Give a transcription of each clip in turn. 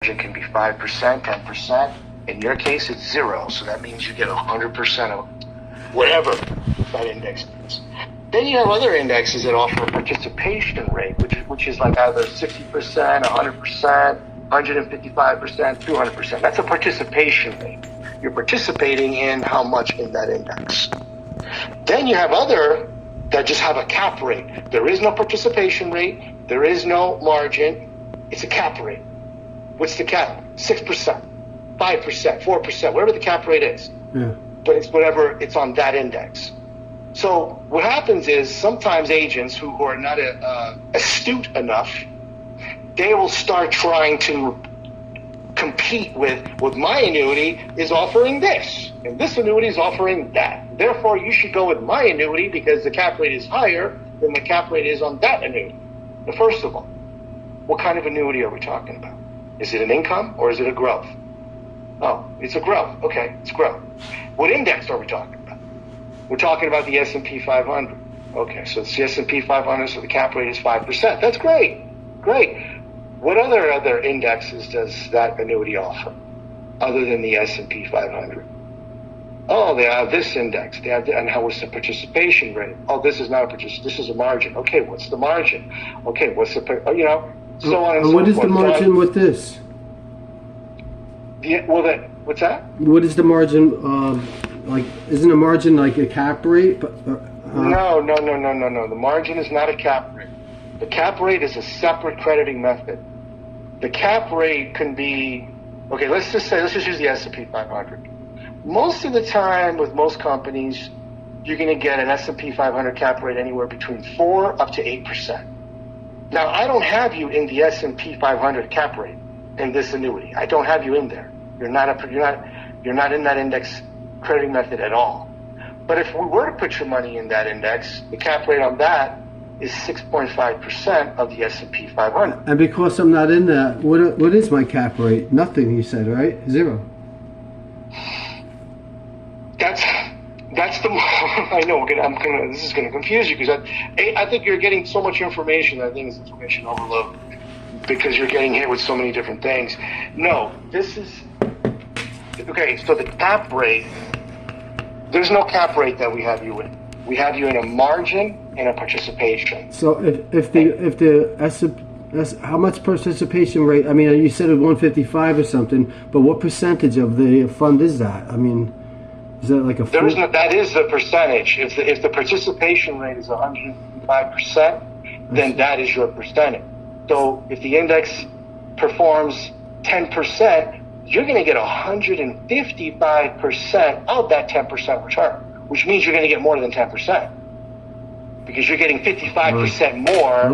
It can be 5%, 10%. In your case, it's 0. So that means you get 100% of whatever that index is. Then you have other indexes that offer a participation rate, which is like either 60%, 100%, 155%, 200%. That's a participation rate. You're participating in how much in that index. Then you have other that just have a cap rate. There is no participation rate. There is no margin. It's a cap rate. What's the cap? 6%, 5%, 4%, whatever the cap rate is. Yeah. But it's whatever, it's on that index. So what happens is sometimes agents who are not astute enough, they will start trying to compete with my annuity is offering this, and this annuity is offering that. Therefore, you should go with my annuity because the cap rate is higher than the cap rate is on that annuity. Now, first of all, what kind of annuity are we talking about? Is it an income or is it a growth? Oh, it's a growth. Okay, it's growth. What index are we talking about? We're talking about the S&P 500. Okay, so it's the S&P 500, so the cap rate is 5%. That's great. Great. What other indexes does that annuity offer other than the S&P 500? Oh, they have this index. They have, and how was the participation rate? Oh, this is not a participation. This is a margin. Okay, what's the margin? Okay, what's the, so on and so forth. What is the margin with this? What's that? What is the margin? Like, isn't a margin like a cap rate? No. The margin is not a cap rate. The cap rate is a separate crediting method. The cap rate can be, okay, let's just use the S&P 500. Most of the time with most companies, you're going to get an S&P 500 cap rate anywhere between 4 up to 8%. Now, I don't have you in the S&P 500 cap rate in this annuity. I don't have you in there. You're not in that index crediting method at all. But if we were to put your money in that index, the cap rate on that is 6.5% of the S&P 500. And because I'm not in that, what is my cap rate? Nothing, you said, right? 0. That's the. I know this is gonna confuse you because I think you're getting so much information. I think it's information overload because you're getting hit with so many different things. No, this is okay. So the cap rate, there's no cap rate that we have you in. We have you in a margin and a participation. So if the how much participation rate? I mean, you said it 155 or something, but what percentage of the fund is that? I mean, is that like a? That is the percentage. If the participation rate is 105%, then that is your percentage. So if the index performs 10%, you're going to get 155% of that 10% return, which means you're going to get more than 10% because you're getting 55% more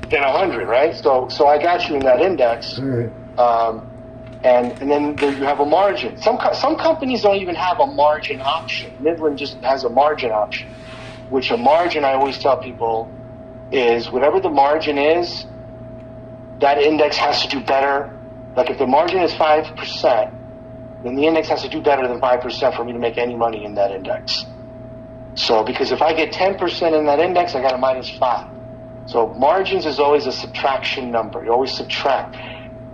than 100, right? So I got you in that index. All right. And then you have a margin. Some companies don't even have a margin option. Midland just has a margin option, which a margin, I always tell people, is whatever the margin is, that index has to do better. Like if the margin is 5%, then the index has to do better than 5% for me to make any money in that index. So because if I get 10% in that index, I got a -5. So margins is always a subtraction number. You always subtract.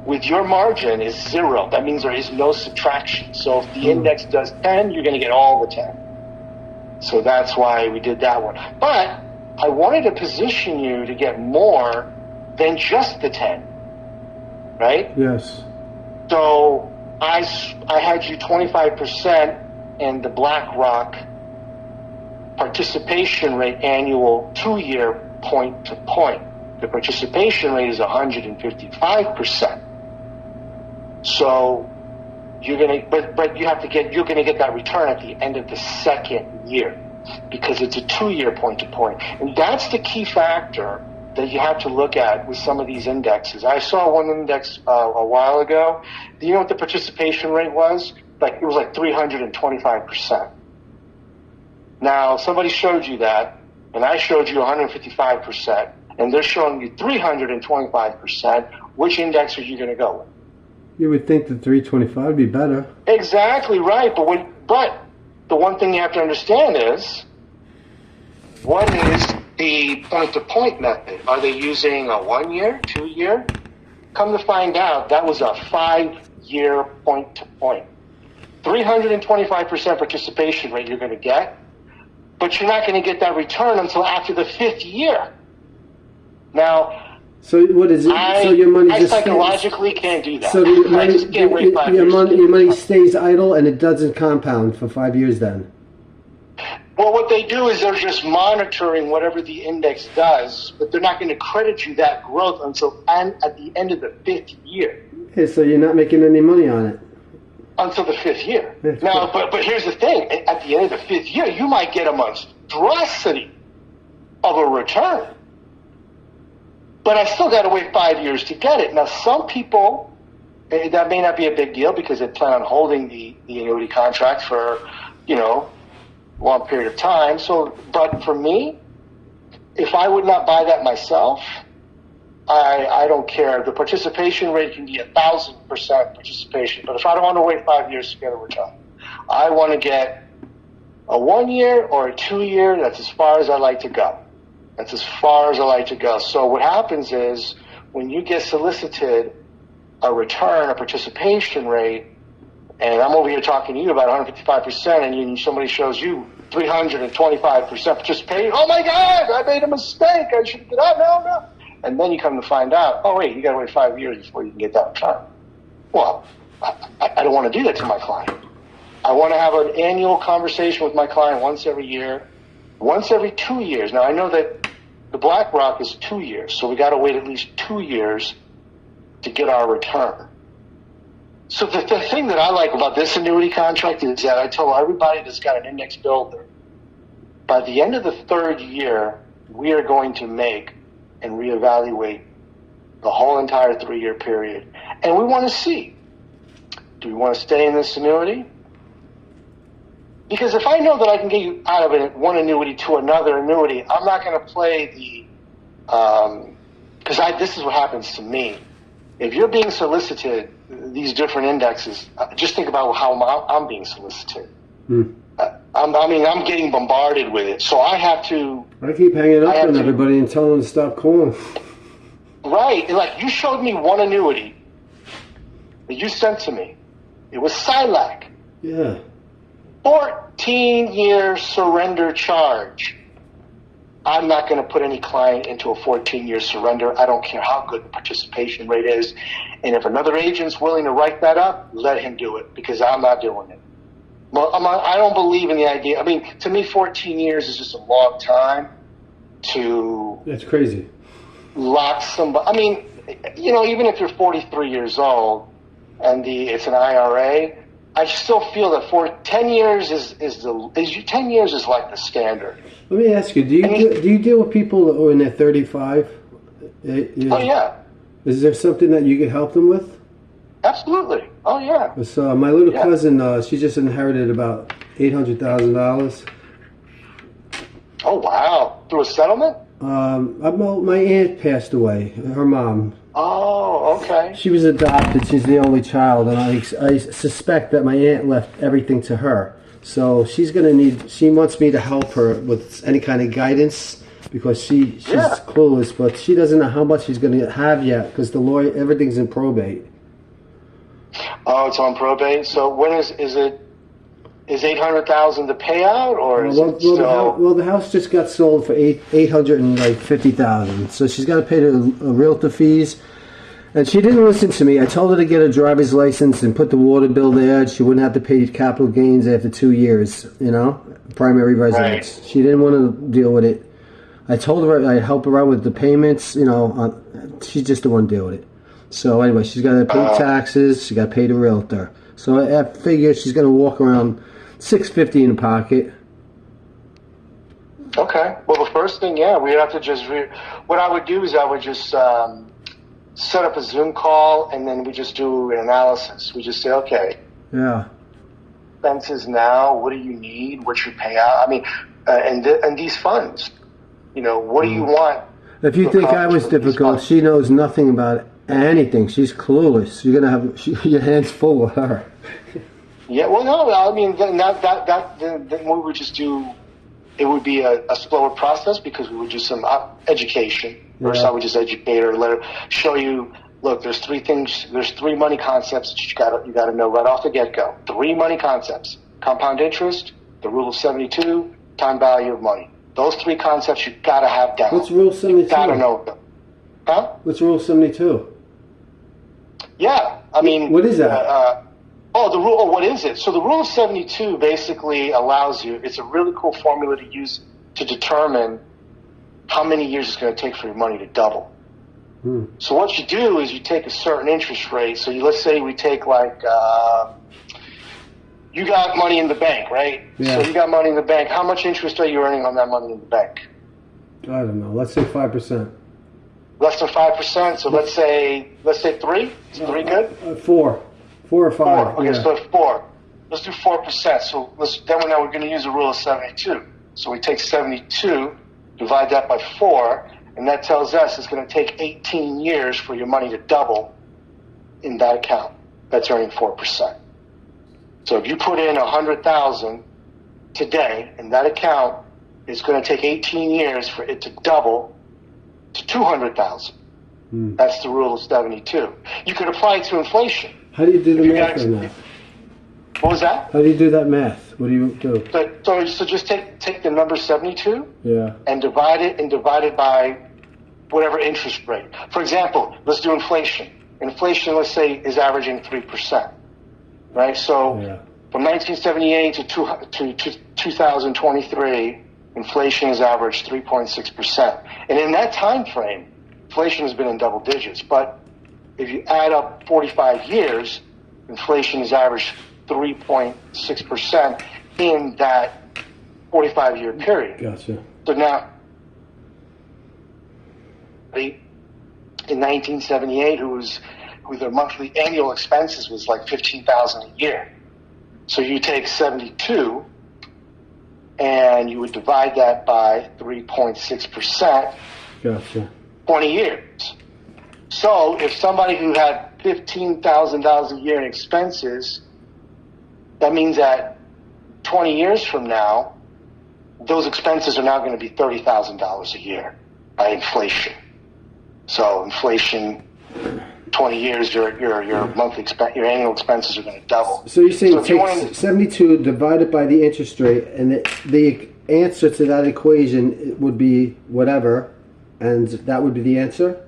With your margin is 0. That means there is no subtraction. So if the index does 10, you're going to get all the 10. So that's why we did that one. But I wanted to position you to get more than just the 10. Right? Yes. So I had you 25% in the BlackRock participation rate annual 2-year point to point. The participation rate is 155%. So you're gonna, but you're gonna get that return at the end of the second year because it's a 2-year point to point, and that's the key factor that you have to look at with some of these indexes. I saw one index a while ago. Do you know what the participation rate was? It was like 325%. Now somebody showed you that, and I showed you 155%, and they're showing you 325%. Which index are you going to go with? You would think the 325 would be better. Exactly right, but the one thing you have to understand is, what is the point-to-point method? Are they using a 1-year, 2-year? Come to find out, that was a 5-year point-to-point. 325% participation rate you're going to get, but you're not going to get that return until after the 5th year. Now, so what is it? So your money just psychologically can't do that. So I just can't wait 5 years. Your money stays idle and it doesn't compound for 5 years then? Well, what they do is they're just monitoring whatever the index does, but they're not going to credit you that growth until at the end of the 5th year. Okay, so you're not making any money on it? Until the 5th year. Now, but here's the thing. At the end of the 5th year, you might get a monstrosity of a return. But I still got to wait 5 years to get it. Now, some people, that may not be a big deal because they plan on holding the annuity contract for, a long period of time. So, but for me, if I would not buy that myself, I don't care. The participation rate can be 1,000% participation. But if I don't want to wait 5 years to get a return, I want to get a 1 year or a 2 year. That's as far as I like to go. That's as far as I like to go. So what happens is when you get solicited a return, a participation rate, and I'm over here talking to you about 155%, and somebody shows you 325% participation. Oh my God, I made a mistake. I should get out. No. And then you come to find out, oh wait, you got to wait 5 years before you can get that return. Well, I don't want to do that to my client. I want to have an annual conversation with my client once every year, once every 2 years. Now I know that the BlackRock is 2 years, so we got to wait at least 2 years to get our return. So the thing that I like about this annuity contract is that I tell everybody that's got an index builder, by the end of the 3rd year, we are going to make and reevaluate the whole entire 3-year period. And we want to see, do we want to stay in this annuity? Because if I know that I can get you out of it, one annuity to another annuity, I'm not going to play because this is what happens to me. If you're being solicited, these different indexes, just think about how I'm being solicited. I'm getting bombarded with it. So I have to... I keep hanging up on everybody and telling them to stop calling. Right. Like, you showed me one annuity that you sent to me. It was SILAC. Yeah. 14-year surrender charge. I'm not going to put any client into a 14-year surrender. I don't care how good the participation rate is. And if another agent's willing to write that up, let him do it, because I'm not doing it. Well, I don't believe in the idea. I mean, to me, 14 years is just a long time to... That's crazy. Lock somebody... I mean, even if you're 43 years old and it's an IRA... I still feel that 10 years is 10 years is like the standard. Let me ask you: do you deal with people that are in their 35? Oh yeah. Is there something that you could help them with? Absolutely. Oh yeah. So my little cousin, she just inherited about $800,000. Oh wow! Through a settlement? My aunt passed away. Her mom. Oh, okay. She was adopted. She's the only child, and I suspect that my aunt left everything to her. So she's she wants me to help her with any kind of guidance because she's clueless, but she doesn't know how much she's going to have yet because the lawyer, everything's in probate. Oh, it's on probate. So when is it? Is $800,000 the payout, or is it still... the house just got sold for $850,000. So she's got to pay the realtor fees, and she didn't listen to me. I told her to get a driver's license and put the water bill there. She wouldn't have to pay capital gains after 2 years. Primary residence. Right. She didn't want to deal with it. I told her I'd help her out with the payments. She just didn't want to deal with it. So anyway, she's got to pay taxes. She got to pay the realtor. So I figure she's going to walk around $650 in the pocket. Okay. Well, the first thing, we'd have to just... what I would do is I would just set up a Zoom call, and then we just do an analysis. We just say, okay. Yeah. Expenses now. What do you need? What's your payout? I mean, and these funds. What do you want? If you think I was difficult, she knows nothing about anything. She's clueless. You're going to have your hands full with her. Yeah, well, no, I mean, then we would just do, it would be a slower process because we would do some education. First, I would just educate her, let her show you look, there's three money concepts that you gotta know right off the get-go. 3 money concepts: compound interest, the rule of 72, time value of money. Those 3 concepts you gotta have down. What's Rule 72? You gotta know them. Huh? What's Rule 72? Yeah, I mean, what is that? The rule. Oh, what is it? So the rule of 72 basically allows you. It's a really cool formula to use to determine how many years it's going to take for your money to double. So what you do is you take a certain interest rate. So let's say we take like you got money in the bank, right? Yeah. So you got money in the bank. How much interest are you earning on that money in the bank? I don't know. Let's say 5%. Less than 5%. So let's say 3. Is 3 good? 4 or 5. 4. Okay, Yeah. so 4. Let's do 4%. So we're going to use the rule of 72. So we take 72, divide that by 4, and that tells us it's going to take 18 years for your money to double in that account that's earning 4%. So if you put in $100,000 today in that account, it's going to take 18 years for it to double to $200,000. That's the rule of 72. You could apply it to inflation. How do you do the math on that? What was that? How do you do that math? What do you do? So just take the number 72 Yeah. and divide it by whatever interest rate. For example, let's do inflation. Inflation, let's say, is averaging 3%, right? So from 1978 to 2023, inflation has averaged 3.6%. And in that time frame, inflation has been in double digits. But if you add up 45 years, inflation has averaged 3.6% in that 45-year period. Gotcha. So now, in 1978, who their monthly annual expenses was like $15,000 a year. So you take 72 and you would divide that by 3.6%. Gotcha. 20 years. So if somebody who had $15,000 a year in expenses, that means that 20 years from now, those expenses are now going to be $30,000 a year by inflation. So inflation, 20 years, your monthly your annual expenses are going to double. So you're saying take 72 divided by the interest rate, and the answer to that equation would be whatever, and that would be the answer?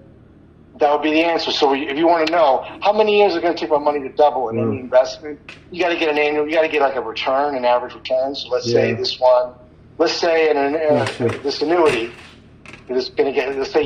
That would be the answer. So if you want to know how many years it's going to take my money to double in any investment, you got to get you got to get like a return, an average return. So let's say this annuity is going to get, let's say